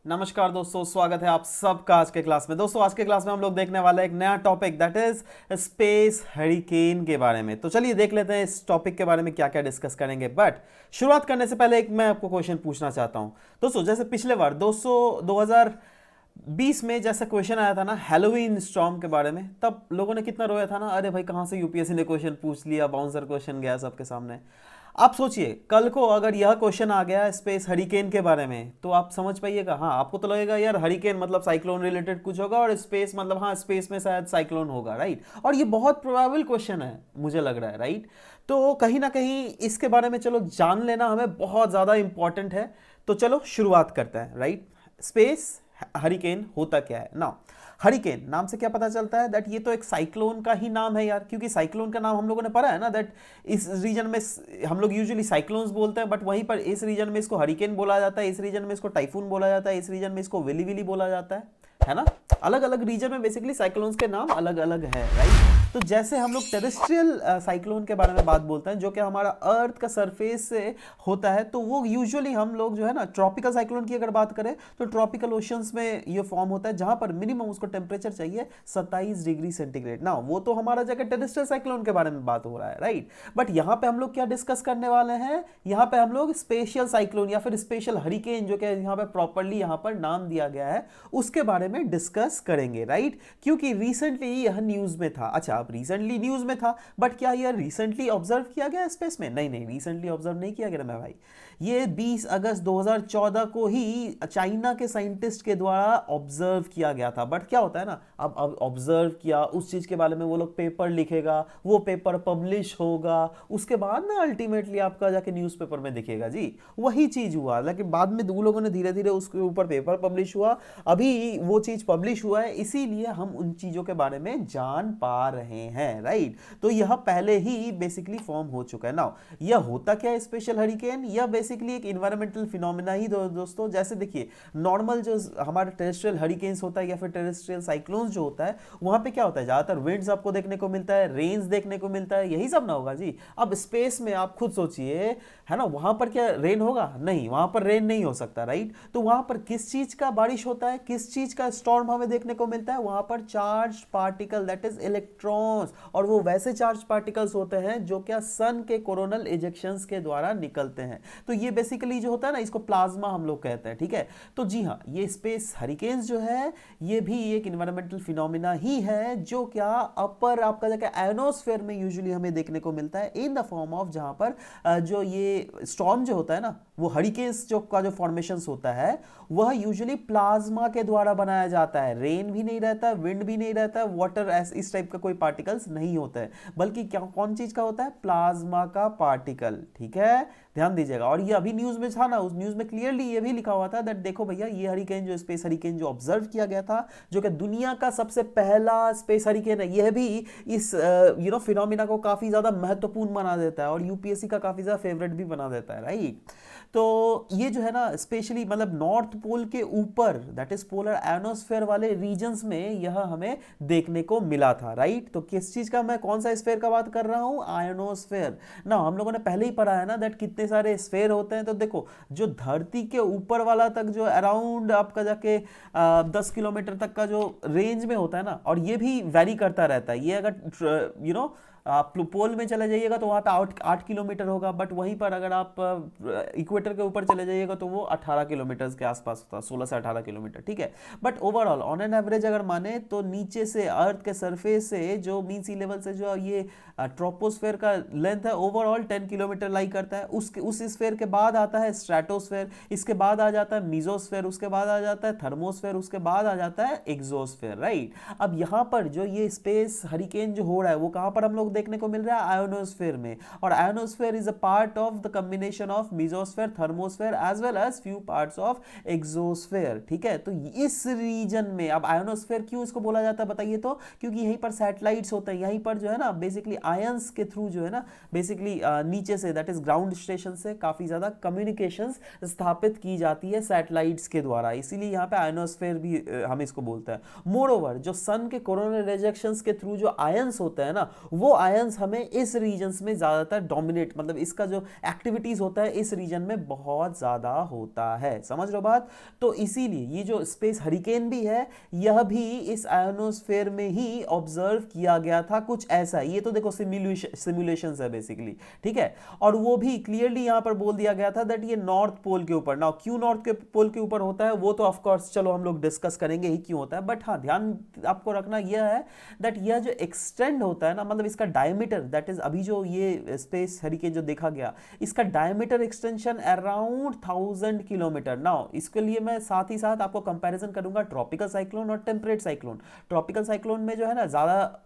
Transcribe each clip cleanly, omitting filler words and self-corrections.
नमस्कार दोस्तों, स्वागत है आप सबका आज के क्लास में। दोस्तों आज के क्लास में हम लोग देखने वाले एक नया topic that is space hurricane के बारे में। तो चलिए देख लेते हैं इस टॉपिक के बारे में क्या क्या डिस्कस करेंगे। बट शुरुआत करने से पहले एक मैं आपको क्वेश्चन पूछना चाहता हूं। दोस्तों जैसे पिछले बार 2020 में जैसा क्वेश्चन आया था ना हैलोवीन स्टॉर्म के बारे में, तब लोगों ने कितना रोया था ना, अरे भाई कहाँ से यूपीएससी ने क्वेश्चन पूछ लिया, बाउंसर क्वेश्चन गया सबके सामने। आप सोचिए कल को अगर यह क्वेश्चन आ गया स्पेस हरिकेन के बारे में, तो आप समझ पाइएगा। हाँ, आपको तो लगेगा यार हरिकेन मतलब साइक्लोन रिलेटेड कुछ होगा और स्पेस मतलब हाँ स्पेस में शायद साइक्लोन होगा, राइट। और ये बहुत प्रोबेबल क्वेश्चन है मुझे लग रहा है, राइट। तो कहीं ना कहीं इसके बारे में चलो जान लेना हमें बहुत ज़्यादा इंपॉर्टेंट है। तो चलो शुरुआत करते हैं, राइट। स्पेस हरिकेन होता क्या है ना। हरिकेन नाम से क्या पता चलता है दैट ये तो एक साइक्लोन का ही नाम है यार, क्योंकि साइक्लोन का नाम हम लोगों ने पढ़ा है ना दैट इस रीजन में हम लोग यूजुअली साइक्लोन्स बोलते हैं, बट वहीं पर इस रीजन में इसको हरिकेन बोला जाता है, इस रीजन में इसको टाइफून बोला जाता है, इस रीजन में इसको विली विली बोला जाता है ना। अलग अलग रीजन में बेसिकली साइक्लोन्स के नाम अलग अलग है, राइट। तो जैसे हम लोग टेरेस्ट्रियल साइक्लोन के बारे में बात बोलते हैं जो कि हमारा अर्थ का सरफेस से होता है, तो वो यूजुअली हम लोग जो है ना ट्रॉपिकल साइक्लोन की अगर बात करें तो ट्रॉपिकल ओशंस में ये फॉर्म होता है जहां पर मिनिमम उसको टेम्परेचर चाहिए 27 डिग्री सेंटीग्रेड ना। वो तो हमारा जगह टेरेस्ट्रियल साइक्लोन के बारे में बात हो रहा है, राइट। बट यहाँ पे हम लोग क्या डिस्कस करने वाले हैं, यहाँ पे हम लोग स्पेशल साइक्लोन या फिर स्पेशल हरिकेन जो कि यहाँ पे प्रॉपरली यहाँ पर नाम दिया गया है उसके बारे में डिस्कस करेंगे, राइट। क्योंकि रिसेंटली यह न्यूज में था। अच्छा, अब रिसेंटली न्यूज में था, बट क्या यह रिसेंटली ऑब्जर्व किया गया स्पेस में? नहीं नहीं, रिसेंटली ऑब्जर्व नहीं किया गया मेरा भाई। ये 20 अगस्त 2014 को ही चाइना के साइंटिस्ट के द्वारा ऑब्जर्व किया गया था। बट क्या होता है ना, अब ऑब्जर्व किया उस चीज के बारे में वो लोग पेपर लिखेगा, वो पेपर पब्लिश होगा, उसके बाद ना अल्टीमेटली आपका जाके न्यूज़पेपर में दिखेगा जी। वही चीज हुआ, लेकिन बाद में दो लोगों ने धीरे धीरे उसके ऊपर पेपर पब्लिश हुआ, अभी वो चीज पब्लिश हुआ है, इसीलिए हम उन चीजों के बारे में जान पा रहे हैं, राइट। तो यह पहले ही बेसिकली फॉर्म हो चुका है ना। यह होता क्या है स्पेशल हरिकेन? यह बेसिकली एक इन्वायरमेंटल फिनोमिना ही दोस्तों। जैसे देखिए नॉर्मल जो हमारे टेरेस्ट्रियल हरिकेन्स होता है या फिर टेरेस्ट्रियल साइक्लोन्स जो होता है, वहां पे क्या होता है, ज्यादातर विंड्स आपको देखने को मिलता है, रेन्स देखने को मिलता है, यही सब ना होगा जी। अब स्पेस में आप खुद सोचिए, है ना, वहां पर क्या रेन होगा? नहीं, वहां पर रेन नहीं हो सकता, राइट। तो वहां पर किस चीज का बारिश होता है, किस चीज का स्टॉर्म हमें देखने को मिलता है? वहां पर charge particle that is electrons, और वो वैसे चार्ज पार्टिकल्स होते हैं जो क्या सन के कोरोनल इजेक्शंस के द्वारा निकलते हैं। तो ये बेसिकली जो होता है ना, इसको प्लाज्मा हम लोग कहते हैं, ठीक है। तो जी हाँ, ये स्पेस हरिकेन्स जो है ये भी एक इन्वायरमेंटल फिनोमिना ही है जो क्या अपर आपका जाके आयोनोस्फेयर में यूजुअली हमें देखने को मिलता है इन द फॉर्म ऑफ, जहां पर जो ये स्टॉर्म जो होता है ना, वो हरिकेन्स जो का जो फॉर्मेशंस होता है वह यूजुअली प्लाज्मा के द्वारा बनाया जाता है। रेन भी नहीं रहता, विंड भी नहीं रहता, वाटर इस टाइप का कोई पार्टिकल्स नहीं होता है, बल्कि क्या कौन चीज का होता है? प्लाज्मा का पार्टिकल, ठीक है, ध्यान दीजिएगा। और ये अभी न्यूज में था ना, उस न्यूज में क्लियरली ये भी लिखा हुआ था दैट देखो भैया ये हरिकेन जो स्पेस हरिकेन जो ऑब्जर्व किया गया था, जो कि दुनिया का सबसे पहला स्पेस हरिकेन है, यह भी इस फिनोमिना को काफी ज्यादा महत्वपूर्ण बना देता है और यूपीएससी का काफी ज्यादा फेवरेट भी बना देता है, राइट। तो ये जो है ना स्पेशली मतलब नॉर्थ पोल के ऊपर दैट इज पोलर आयोनोस्फेयर वाले रीजन्स में यह हमें देखने को मिला था, राइट। तो किस चीज का, मैं कौन सा स्फेयर का बात कर रहा हूं? आयोनोस्फेयर ना। हम लोगों ने पहले ही पढ़ा है ना दैट कितने सारे स्फेयर होते हैं। तो देखो जो धरती के ऊपर वाला तक जो अराउंड आपका जाके 10 किलोमीटर तक का जो रेंज में होता है ना, और ये भी वैरी करता रहता है। ये अगर आप पोल में चले जाइएगा तो वहां पे 8 किलोमीटर होगा, बट वहीं पर अगर आप इक्वेटर के ऊपर चले जाइएगा तो वो 18 किलोमीटर के आसपास होता है, 16 से 18 किलोमीटर, ठीक है। But overall on an average अगर माने तो नीचे से अर्थ के सरफेस से जो मीन सी लेवल से जो ये ट्रोपोस्फेयर का लेंथ है ओवरऑल 10 किलोमीटर लाई करता है। उस स्फेयर के बाद आता है स्ट्रेटोस्फेयर, इसके बाद आ जाता है मीजोस्फेयर, उसके बाद आ जाता है थर्मोस्फेयर, उसके बाद आ जाता है एक्सोस्फेयर, राइट। अब यहाँ पर जो ये स्पेस हरिकेन जो हो रहा है वो कहाँ पर हम लोग देखने को मिल रहा है? आयोनोस्फेयर में। और ionosphere is a part of the combination of mesosphere, thermosphere as well as few parts of exosphere, ठीक है। तो इस रीजन में अब आयोनोस्फेयर क्यों इसको बोला जाता है बताइए तो? क्योंकि यहीं पर सैटेलाइट्स होते हैं, यहीं पर जो है ना बेसिकली आयंस के थ्रू जो है ना बेसिकली नीचे say that is ground station से काफी ज्यादा कम्युनिकेशंस स्थापित की जाती है सैटेलाइट्स के द्वारा, इसीलिए यहाँ पे आयोनोस्फेयर भी हम इसको बोलते हैं। मोर ओवर जो सन के कोरोनल रिजेक्शंस के थ्रू जो आयंस होते हैं ना, वो आयंस हमें इस रीजन्स में ज्यादातर डोमिनेट, मतलब इसका जो एक्टिविटीज होता है इस रीजन में बहुत ज्यादा होता है, समझ रहे हो बात। तो इसीलिए ये जो स्पेस हरिकेन भी है यह भी इस आयोनोस्फेयर में ही ऑब्जर्व किया गया था, कुछ ऐसा। ये तो देखो सिमुलेशन है बेसिकली, ठीक है। और वो भी क्लियरली यहां पर बोल दिया गया था दैट ये नॉर्थ पोल के ऊपर, ना क्यों नॉर्थ के पोल के ऊपर होता है वो तो ऑफ कोर्स चलो हम लोग डिस्कस करेंगे ही क्यों होता है, बट हाँ ध्यान आपको रखना यह है दैट यह जो एक्सटेंड होता है ना, मतलब इसका डायमीटर, दैट इज अभी जो ये स्पेस हरिकेन जो देखा गया इसका diameter extension around 1000 kilometre. Now इसके लिए मैं साथ ही साथ आपको कंपैरिजन करूंगा ट्रॉपिकल साइक्लोन और टेम्परेट साइक्लोन। ट्रॉपिकल साइक्लोन में जो है ना ज्यादा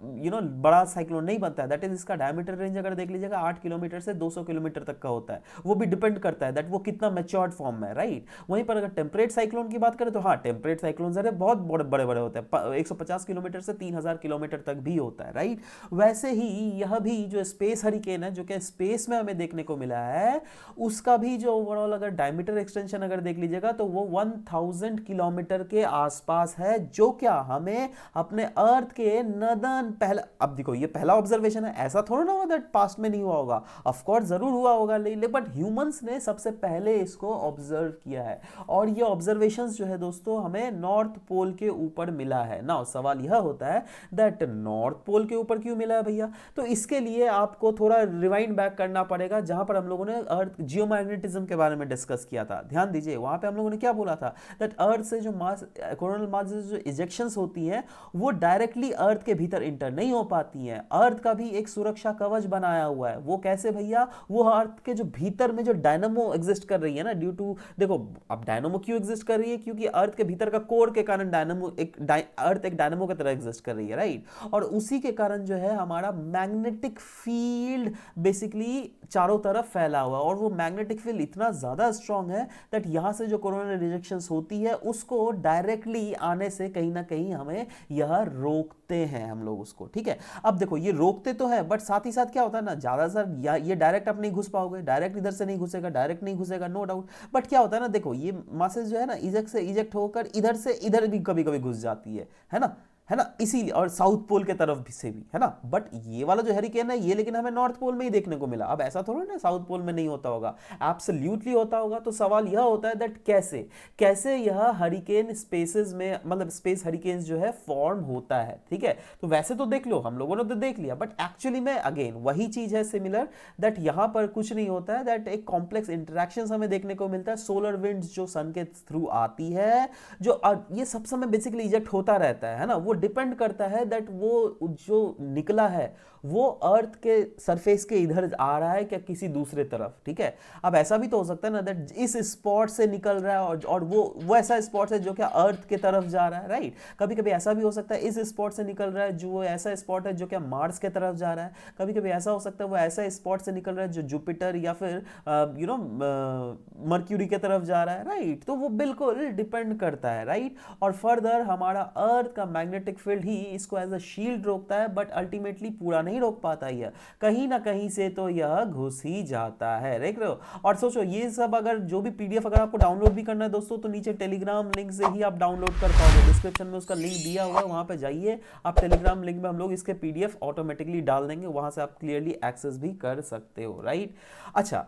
बड़ा साइक्लोन नहीं बनता है, दैट इज इसका डायमीटर रेंज अगर देख लीजिएगा 8 किलोमीटर से 200 किलोमीटर तक का होता है, वो भी डिपेंड करता है दैट वो कितना मैच्योर्ड फॉर्म में, राइट। वहीं पर अगर टेम्परेट साइक्लोन की बात करें तो हाँ टेम्परेट साइक्लोन बहुत बड़े बड़े होते हैं, 150 किलोमीटर से 3000 किलोमीटर तक भी होता है, राइट। वैसे ही यह भी जो स्पेस हरिकेन है जो कि स्पेस में हमें देखने को मिला है, उसका भी जो ओवरऑल अगर डायमीटर एक्सटेंशन अगर देख लीजिएगा तो वो 1000 किलोमीटर के आसपास है, जो क्या हमें अपने अर्थ के नदन पहला, अब देखो ये पहला ऑब्जर्वेशन है, ऐसा थोड़ा ना होगा दैट पास्ट में नहीं हुआ होगा, ऑफ कोर्स जरूर हुआ होगा, लेकिन बट ह्यूमंस ने सबसे पहले इसको ऑब्जर्व किया है। और ये ऑब्जर्वेशंस जो है दोस्तों हमें नॉर्थ पोल के ऊपर मिला है ना। सवाल यह होता है दैट नॉर्थ पोल के ऊपर क्यों मिला है भैया, तो इसके लिए आपको थोड़ा रिवाइंड बैक करना पड़ेगा, जहां पर हम लोगों ने अर्थ जियोमैग्नेटिज्म के बारे में डिस्कस किया था। ध्यान दीजिए वहां पे हम लोगों ने क्या बोला था दैट अर्थ से जो मास, कोरोनल मास जो इजेक्शंस होती हैं वो डायरेक्टली अर्थ के भीतर इंटर नहीं हो पाती हैं। अर्थ का भी एक सुरक्षा कवच बनाया हुआ है, वो कैसे भैया, वो अर्थ के जो भीतर में जो डायनामो एग्जिस्ट कर रही है ना, ड्यू टू, देखो अब डायनामो क्यों एग्जिस्ट कर रही है, क्योंकि अर्थ के भीतर का कोर के कारण डायनामो अर्थ एक डायनामो की तरह एग्जिस्ट कर रही है, राइट। और उसी के कारण जो है हमारा मैग्नेटिक फील्ड बेसिकली चारों तरफ फैला हुआ, और वो मैग्नेटिक फील्ड इतना ज्यादा स्ट्रांग है दैट यहां से जो कोरोनल रिजेक्शंस होती है उसको डायरेक्टली आने से कहीं ना कहीं हमें यह रोकते हैं हम लोग उसको, ठीक है। अब देखो ये रोकते तो है बट साथ ही साथ क्या होता है ना, ज्यादा सर ये डायरेक्ट आप नहीं घुस पाओगे, डायरेक्ट इधर से नहीं घुसेगा, डायरेक्ट नहीं घुसेगा, नो डाउट। बट क्या होता है ना, देखो ये मासेस जो है ना इजेक्ट से इजेक्ट होकर इधर से इधर भी कभी कभी घुस जाती है ना, इसीलिए, और साउथ पोल के तरफ भी से भी, है ना। बट ये वाला जो हरिकेन है ये लेकिन हमें नॉर्थ पोल में ही देखने को मिला, अब ऐसा थोड़ा ना साउथ पोल में नहीं होता होगा, एब्सोल्युटली होता होगा। तो सवाल यह होता है दैट कैसे यह हरिकेन स्पेसेस में, मतलब स्पेस हरिकेन जो है फॉर्म होता है, ठीक है। तो वैसे तो देख लो, हम लोगों ने तो देख लिया, बट एक्चुअली में अगेन वही चीज है सिमिलर, दैट यहां पर कुछ नहीं होता है, दैट एक कॉम्प्लेक्स इंटरेक्शन हमें देखने को मिलता है। सोलर विंड्स जो सन के थ्रू आती है, जो ये सब समय बेसिकली इजेक्ट होता रहता है ना, वो डिपेंड करता है दैट वो जो निकला है वो अर्थ के सरफेस के इधर आ रहा है क्या किसी दूसरे तरफ, ठीक है। अब ऐसा भी तो हो सकता है ना दैट इस स्पॉट से निकल रहा है और वो ऐसा स्पॉट है जो क्या अर्थ के तरफ जा रहा है, राइट। कभी कभी ऐसा भी हो सकता है इस स्पॉट से निकल रहा है जो वो ऐसा स्पॉट है जो क्या मार्स के तरफ जा रहा है। कभी कभी ऐसा हो सकता है वो ऐसा स्पॉट से निकल रहा है जो जुपिटर या फिर मर्क्यूरी के तरफ जा रहा है, राइट। तो वो बिल्कुल डिपेंड करता है, राइट। और फर्दर हमारा अर्थ का मैग्नेटिक फील्ड ही इसको एज अ शील्ड रोकता है, बट अल्टीमेटली पूरा नहीं रोक पाता है, कहीं ना कहीं से तो यह घुस ही जाता है, देख रहे हो। और सोचो ये सब अगर जो भी पीडीएफ अगर आपको डाउनलोड भी करना है दोस्तों, तो नीचे टेलीग्राम लिंक से ही आप डाउनलोड कर पाओगे, डिस्क्रिप्शन में उसका लिंक दिया हुआ है, वहां पे जाइए आप, टेलीग्राम लिंक में हम लोग इसके पीडीएफ ऑटोमेटिकली डाल देंगे, वहां से आप क्लियरली एक्सेस भी कर सकते हो, राइट। अच्छा,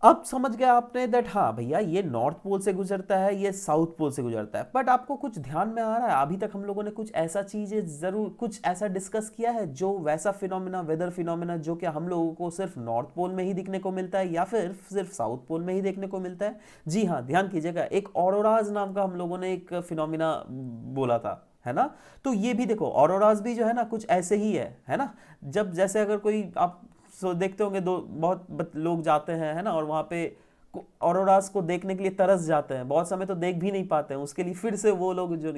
अब समझ गया आपने दैट हाँ भैया ये नॉर्थ पोल से गुजरता है, ये साउथ पोल से गुजरता है, बट आपको कुछ ध्यान में आ रहा है अभी तक हम लोगों ने कुछ ऐसा चीजें जरूर कुछ ऐसा डिस्कस किया है जो वैसा फिनोमिना, वेदर फिनोमिना जो कि हम लोगों को सिर्फ नॉर्थ पोल में ही दिखने को मिलता है या फिर सिर्फ साउथ पोल में ही देखने को मिलता है? जी हाँ, ध्यान कीजिएगा, एक ऑरोराज नाम का हम लोगों ने एक फिनोमिना बोला था, है ना। तो ये भी देखो ऑरोराज भी जो है ना कुछ ऐसे ही है ना। जब जैसे अगर कोई आप देखते होंगे दो बहुत लोग जाते हैं, है ना, और वहां पे ऑरोरास को देखने के लिए तरस जाते हैं, बहुत समय तो देख भी नहीं पाते हैं, उसके लिए फिर से वो लोग जो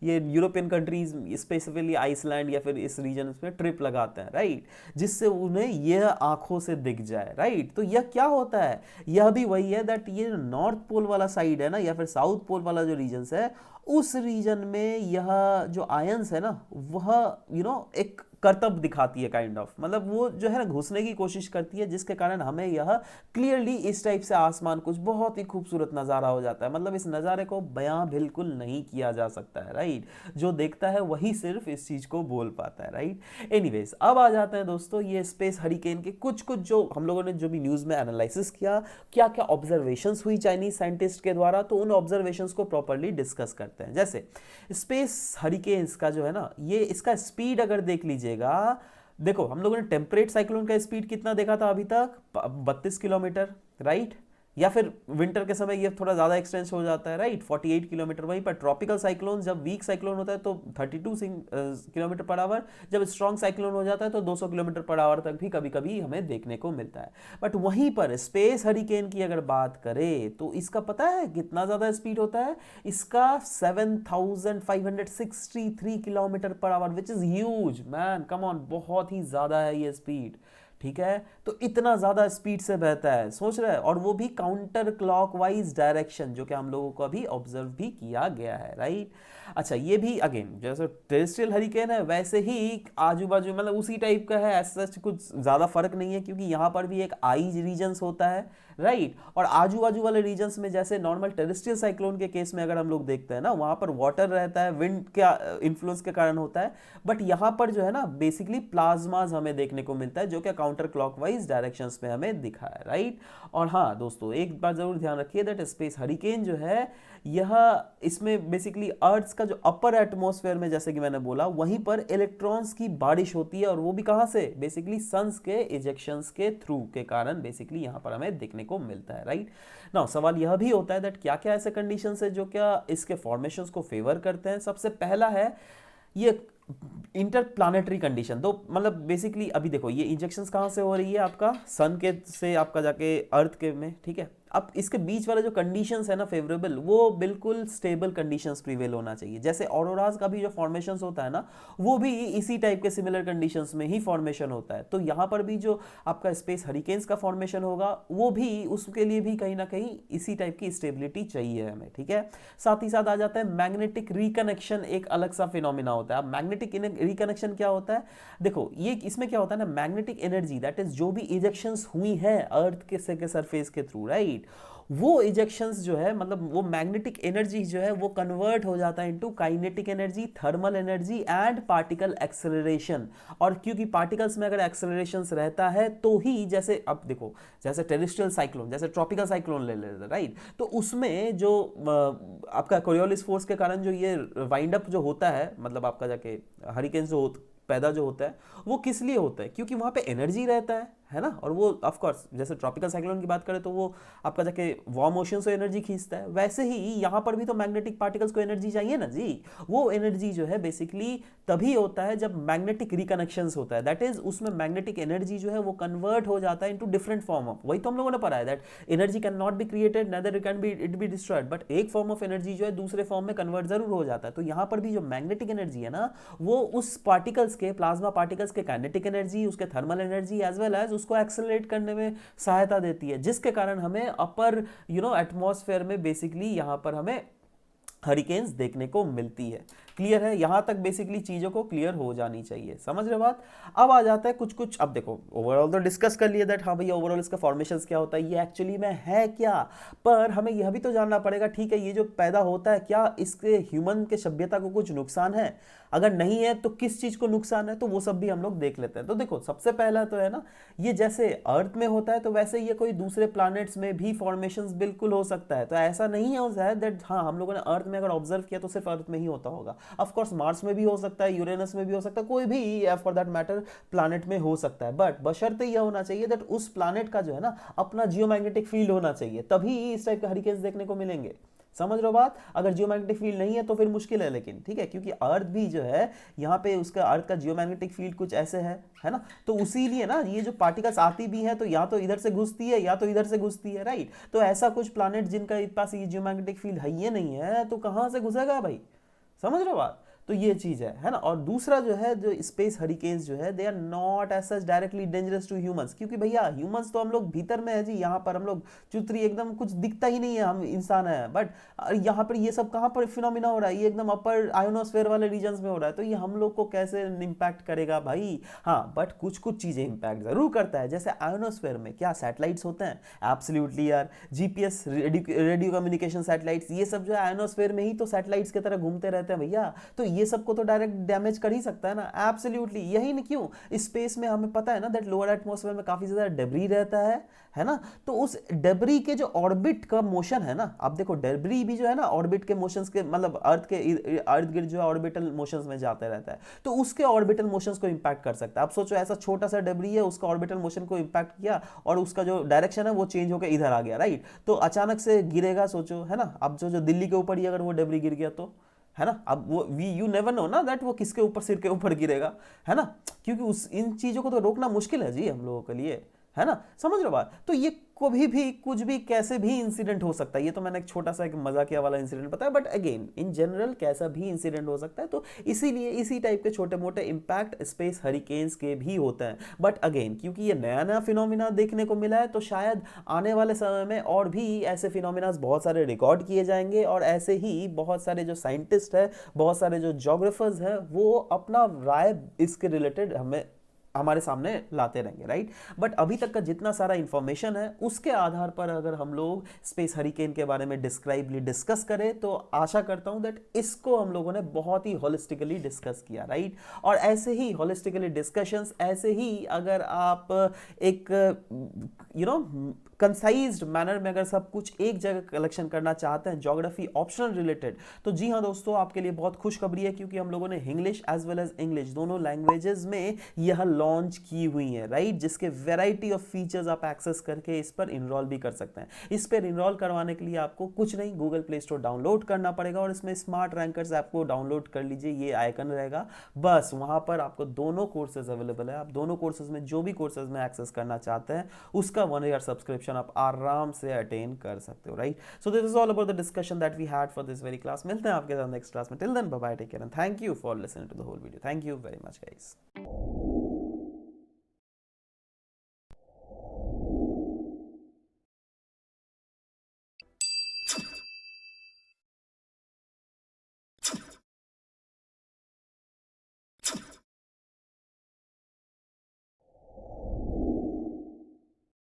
ये यूरोपियन कंट्रीज स्पेसिफिकली आइसलैंड या फिर इस रीजन में ट्रिप लगाते हैं, राइट, जिससे उन्हें यह आंखों से दिख जाए, राइट। तो यह क्या होता है, यह भी वही है दैट ये नॉर्थ पोल वाला साइड है ना या फिर साउथ पोल वाला जो रीजन है, उस रीजन में यह जो आयंस है ना वह एक करतब दिखाती है काइंड ऑफ, मतलब वो जो है ना घुसने की कोशिश करती है, जिसके कारण हमें यह क्लियरली इस टाइप से आसमान कुछ बहुत ही खूबसूरत नज़ारा हो जाता है। मतलब इस नज़ारे को बयां बिल्कुल नहीं किया जा सकता है, राइट। जो देखता है वही सिर्फ इस चीज़ को बोल पाता है, राइट। एनीवेज, अब आ जाते हैं दोस्तों ये स्पेस हरिकेन के कुछ कुछ जो हम लोगों ने जो भी न्यूज़ में एनालिसिस किया, क्या क्या ऑब्जर्वेशंस हुई चाइनीज साइंटिस्ट के द्वारा, तो उन ऑब्जर्वेशंस को प्रॉपर्ली डिस्कस करते हैं। जैसे स्पेस हरिकेन्स का जो है ना, ये इसका स्पीड अगर देख लीजिएगा, देखो हम लोगों ने टेम्परेट साइक्लोन का स्पीड कितना देखा था अभी तक, 32 किलोमीटर, राइट। या फिर विंटर के समय ये थोड़ा ज़्यादा एक्सटेंस हो जाता है, राइट, 48 किलोमीटर। वहीं पर ट्रॉपिकल साइक्लोन जब वीक साइक्लोन होता है तो 32 किलोमीटर पर आवर, जब स्ट्रॉन्ग साइक्लोन हो जाता है तो 200 किलोमीटर पर आवर तक भी कभी कभी हमें देखने को मिलता है। बट वहीं पर स्पेस हरिकेन की अगर बात करें तो इसका पता है कितना ज़्यादा स्पीड होता है, इसका 7563 kilometre per hour, which is huge man, come on, बहुत ही ज़्यादा है ये स्पीड, ठीक है। तो इतना ज्यादा स्पीड से बहता है, सोच रहे हैं, और वो भी काउंटर क्लॉकवाइज डायरेक्शन, जो कि हम लोगों को अभी ऑब्जर्व भी किया गया है, राइट। अच्छा, ये भी अगेन जैसे टेरेस्ट्रियल हरिकेन है वैसे ही आजू बाजू मतलब उसी टाइप का है, ऐसा कुछ ज्यादा फर्क नहीं है, क्योंकि यहाँ पर भी एक आई रीजन्स होता है, राइट। और आजू बाजू वाले रीजन्स में जैसे नॉर्मल टेरेस्ट्रियल साइक्लोन के केस में अगर हम लोग देखते हैं ना, वहां पर वाटर रहता है, विंड के इन्फ्लुएंस के कारण होता है। बट यहाँ पर जो है ना बेसिकली प्लाज्माज हमें देखने को मिलता है, जो कि काउंटर क्लॉकवाइज डायरेक्शंस में हमें दिखा है, राइट। और हाँ दोस्तों, एक बात जरूर ध्यान रखिए दैट स्पेस हरिकेन जो है यह, इसमें बेसिकली अर्थ का जो अपर एटमॉस्फेयर में, जैसे कि मैंने बोला, वहीं पर इलेक्ट्रॉन्स की बारिश होती है, और वो भी कहां से, बेसिकली सन्स के इजेक्शंस के थ्रू के कारण बेसिकली यहां पर हमें देखने को मिलता है, राइट। नाउ सवाल यह भी होता है दैट क्या क्या ऐसे कंडीशंस है जो क्या इसके फॉर्मेशंस को फेवर करते हैं। सबसे पहला है ये इंटरप्लानेटरी कंडीशन। तो मतलब बेसिकली अभी देखो ये इंजेक्शंस कहाँ से हो रही है, आपका सन के से आपका जाके अर्थ के में, ठीक है। अब इसके बीच वाले जो कंडीशंस है ना फेवरेबल, वो बिल्कुल स्टेबल कंडीशंस प्रिवेल होना चाहिए। जैसे ऑरोराज का भी जो फॉर्मेशंस होता है ना, वो भी इसी टाइप के सिमिलर कंडीशंस में ही फॉर्मेशन होता है। तो यहाँ पर भी जो आपका स्पेस हरिकेन्स का फॉर्मेशन होगा, वो भी उसके लिए भी कहीं ना कहीं इसी टाइप की स्टेबिलिटी चाहिए हमें, ठीक है। साथ ही साथ आ जाता है मैग्नेटिक रिकनेक्शन, एक अलग सा फिनोमिना होता है। अब मैग्नेटिक रिकनेक्शन क्या होता है, देखो ये इसमें क्या होता है ना, मैग्नेटिक एनर्जी दैट इज जो भी इजेक्शंस हुई है अर्थ के सरफेस के थ्रू, राइट, वो इजेक्शंस जो है, मतलब वो मैग्नेटिक एनर्जी जो है वो कन्वर्ट हो जाता है into kinetic energy, thermal energy and particle acceleration. और क्योंकि पार्टिकल्स में अगर एक्सेलरेशंस रहता है तो ही, जैसे अब देखो जैसे टेरेस्ट्रियल साइक्लोन, जैसे ट्रॉपिकल साइक्लोन ले लेते, राइट, तो उसमें जो आपका कोरियोलिस फोर्स के कारण जो ये वाइंड अप जो होता है, मतलब आपका जाके हरिकेन जो पैदा जो होता है, वो किस लिए होता है, क्योंकि वहां पे एनर्जी रहता है ना। और वो ऑफ कोर्स जैसे ट्रॉपिकल साइक्लोन की बात करें तो वो आपका जाके वार्म ओशन से एनर्जी खींचता है, वैसे ही यहाँ पर भी तो मैग्नेटिक पार्टिकल्स को एनर्जी चाहिए ना जी। वो एनर्जी जो है बेसिकली तभी होता है जब मैग्नेटिक रिकनेक्शंस होता है, दैट इज उसमें मैग्नेटिक एनर्जी जो है वो कन्वर्ट हो जाता है इनटू डिफरेंट फॉर्म ऑफ, वही तो हम लोगों ने पढ़ा है that energy can not be created neither can be it be destroyed, but एक फॉर्म ऑफ एनर्जी जो है दूसरे फॉर्म में कन्वर्ट जरूर हो जाता है। तो यहाँ पर भी जो मैग्नेटिक एनर्जी है ना, वो उस पार्टिकल्स के, प्लाज्मा पार्टिकल्स के काइनेटिक एनर्जी, उसके thermal energy as well as उसको एक्सेलरेट करने में सहायता देती है, जिसके कारण हमें अपर एटमॉस्फेयर में बेसिकली यहां पर हमें हरिकेन्स देखने को मिलती है। क्लियर है, यहां तक बेसिकली चीजों को क्लियर हो जानी चाहिए, समझ रहे बात। अब आ जाता है कुछ कुछ, अब देखो ओवरऑल तो डिस्कस कर लिया दैट हाँ भैया ओवरऑल इसका फॉर्मेशंस क्या होता है, ये एक्चुअली में है क्या, पर हमें यह भी तो जानना पड़ेगा, ठीक है ये जो पैदा होता है क्या इसके ह्यूमन के सभ्यता को कुछ नुकसान है, अगर नहीं है तो किस चीज को नुकसान है, तो वो सब भी हम लोग देख लेते हैं। तो देखो सबसे पहला तो है ना, ये जैसे अर्थ में होता है तो वैसे ये कोई दूसरे प्लैनेट्स में भी फॉर्मेशंस बिल्कुल हो सकता है। तो ऐसा नहीं है दैट हाँ हम लोगों ने अर्थ में अगर ऑब्जर्व किया तो सिर्फ अर्थ में ही होता होगा, ऑफ कोर्स मार्स में भी हो सकता है, यूरेनस में भी हो सकता है, कोई भी फॉर दैट मैटर प्लैनेट में हो सकता है। बट बशर्ते यह होना चाहिए दैट उस प्लैनेट का जो है ना अपना जियोमैग्नेटिक फील्ड होना चाहिए, तभी इस टाइप के हरिकेन्स देखने को मिलेंगे। समझ रहे हो बात, अगर जियोमैग्नेटिक फील्ड नहीं है तो फिर मुश्किल है, लेकिन ठीक है, क्योंकि अर्थ भी जो है यहाँ पे उसका अर्थ का जियोमैग्नेटिक फील्ड कुछ ऐसे है ना, तो उसीलिए ना ये जो पार्टिकल्स आती भी है तो या तो इधर से घुसती है या तो इधर से घुसती है, राइट। तो ऐसा कुछ प्लैनेट जिनका पास ये जियोमैग्नेटिक फील्ड है ये नहीं है तो कहां से घुसेगा भाई, समझ रहे हो बात। तो ये चीज़ है ना। और दूसरा जो है, जो स्पेस हरिकेन्स जो है, they are not as such directly dangerous to humans, क्योंकि भैया ह्यूमंस तो हम लोग भीतर में है जी, यहाँ पर हम लोग चुतरी एकदम कुछ दिखता ही नहीं है, हम इंसान है। बट यहाँ पर ये सब कहाँ पर फिनोमिना हो रहा है, ये एकदम अपर आयोनोस्फेयर वाले रीजन्स में हो रहा है, तो ये हम लोग को कैसे इम्पैक्ट करेगा भाई। हाँ, बट कुछ कुछ चीज़ें इम्पैक्ट जरूर करता है, जैसे आयोनोस्फेयर में क्या सैटेलाइट्स होते हैं, एब्सोल्युटली यार, जीपीएस, रेडियो कम्युनिकेशन सैटेलाइट्स, ये सब जो है आयोनोस्फेयर में ही तो सैटेलाइट्स की तरह घूमते रहते हैं भैया, तो ये सब को तो डायरेक्ट डैमेज कर ही सकता है ना। एब्सोल्युटली, यही नहीं क्यों, स्पेस में हमें पता है ना दैट लोअर एटमॉस्फेयर में काफी ज्यादा डेब्री रहता है ना। तो उस डेब्री के जो ऑर्बिट का मोशन है ना, आप देखो डेब्री भी जो है ना ऑर्बिट के मोशंस के, मतलब अर्थ गिर्द जो है ऑर्बिटल मोशंस में जाते रहता है, तो उसके ऑर्बिटल मोशंस को इंपैक्ट कर सकता है। आप सोचो ऐसा छोटा सा डेब्री है, उसका ऑर्बिटल मोशन को इंपैक्ट किया और उसका जो डायरेक्शन है वो चेंज होकर इधर आ गया, राइट, तो अचानक से गिरेगा, सोचो है ना। अब जो दिल्ली के ऊपर ही अगर वो डेब्री गिर गया तो, है ना, अब वो यू नेवर नो ना दैट वो किसके ऊपर, सिर के ऊपर गिरेगा, है ना, क्योंकि उस इन चीजों को तो रोकना मुश्किल है जी हम लोगों के लिए, है ना, समझ रहे हो बात। तो ये कभी भी कुछ भी कैसे भी इंसिडेंट हो सकता है, ये तो मैंने एक छोटा सा एक मजाकिया वाला इंसिडेंट बताया, बट अगेन इन जनरल कैसा भी इंसिडेंट हो सकता है, तो इसीलिए इसी टाइप के छोटे मोटे इंपैक्ट स्पेस हरिकेन्स के भी होते हैं। बट अगेन क्योंकि ये नया नया फिनोमिना देखने को मिला है, तो शायद आने वाले समय में और भी ऐसे फिनोमिनास बहुत सारे रिकॉर्ड किए जाएंगे, और ऐसे ही बहुत सारे जो साइंटिस्ट है, बहुत सारे जो जोग्राफर्स हैं, वो अपना राय इसके रिलेटेड हमारे सामने लाते रहेंगे, राइट। बट अभी तक का जितना सारा इंफॉर्मेशन है उसके आधार पर अगर हम लोग स्पेस हरिकेन के बारे में डिस्क्राइबली डिस्कस करें, तो आशा करता हूं दैट इसको हम लोगों ने बहुत ही होलिस्टिकली डिस्कस किया, राइट। और ऐसे ही होलिस्टिकली डिस्कशंस, ऐसे ही अगर आप एक कंसाइज्ड मैनर में अगर सब कुछ एक जगह कलेक्शन करना चाहते हैं ज्योग्राफी ऑप्शनल रिलेटेड, तो जी हाँ दोस्तों, आपके लिए बहुत खुशखबरी है, क्योंकि हम लोगों ने English as well as English दोनों लैंग्वेजेस में यह लॉन्च की हुई है, राइट, जिसके वेराइटी ऑफ फीचर्स आप एक्सेस करके इस पर इनरोल भी कर सकते हैं। इस पर इनरोल करवाने के लिए आपको कुछ नहीं, गूगल प्ले स्टोर डाउनलोड करना पड़ेगा, और इसमें स्मार्ट रैंकर्स ऐप को डाउनलोड कर लीजिए, ये आइकन रहेगा, बस वहां पर आपको दोनों कोर्सेज अवेलेबल है। आप दोनों कोर्सेज में जो भी कोर्सेज में एक्सेस करना चाहते हैं उसका 1 ईयर सब्सक्रिप्शन आप आराम से अटेन कर सकते हो, right. So this is all about the discussion that we had for this very class. मिलते हैं आपके साथ नेक्स्ट क्लास में। Till then bye bye, take care and thank you for listening to the whole video. Thank you very much guys.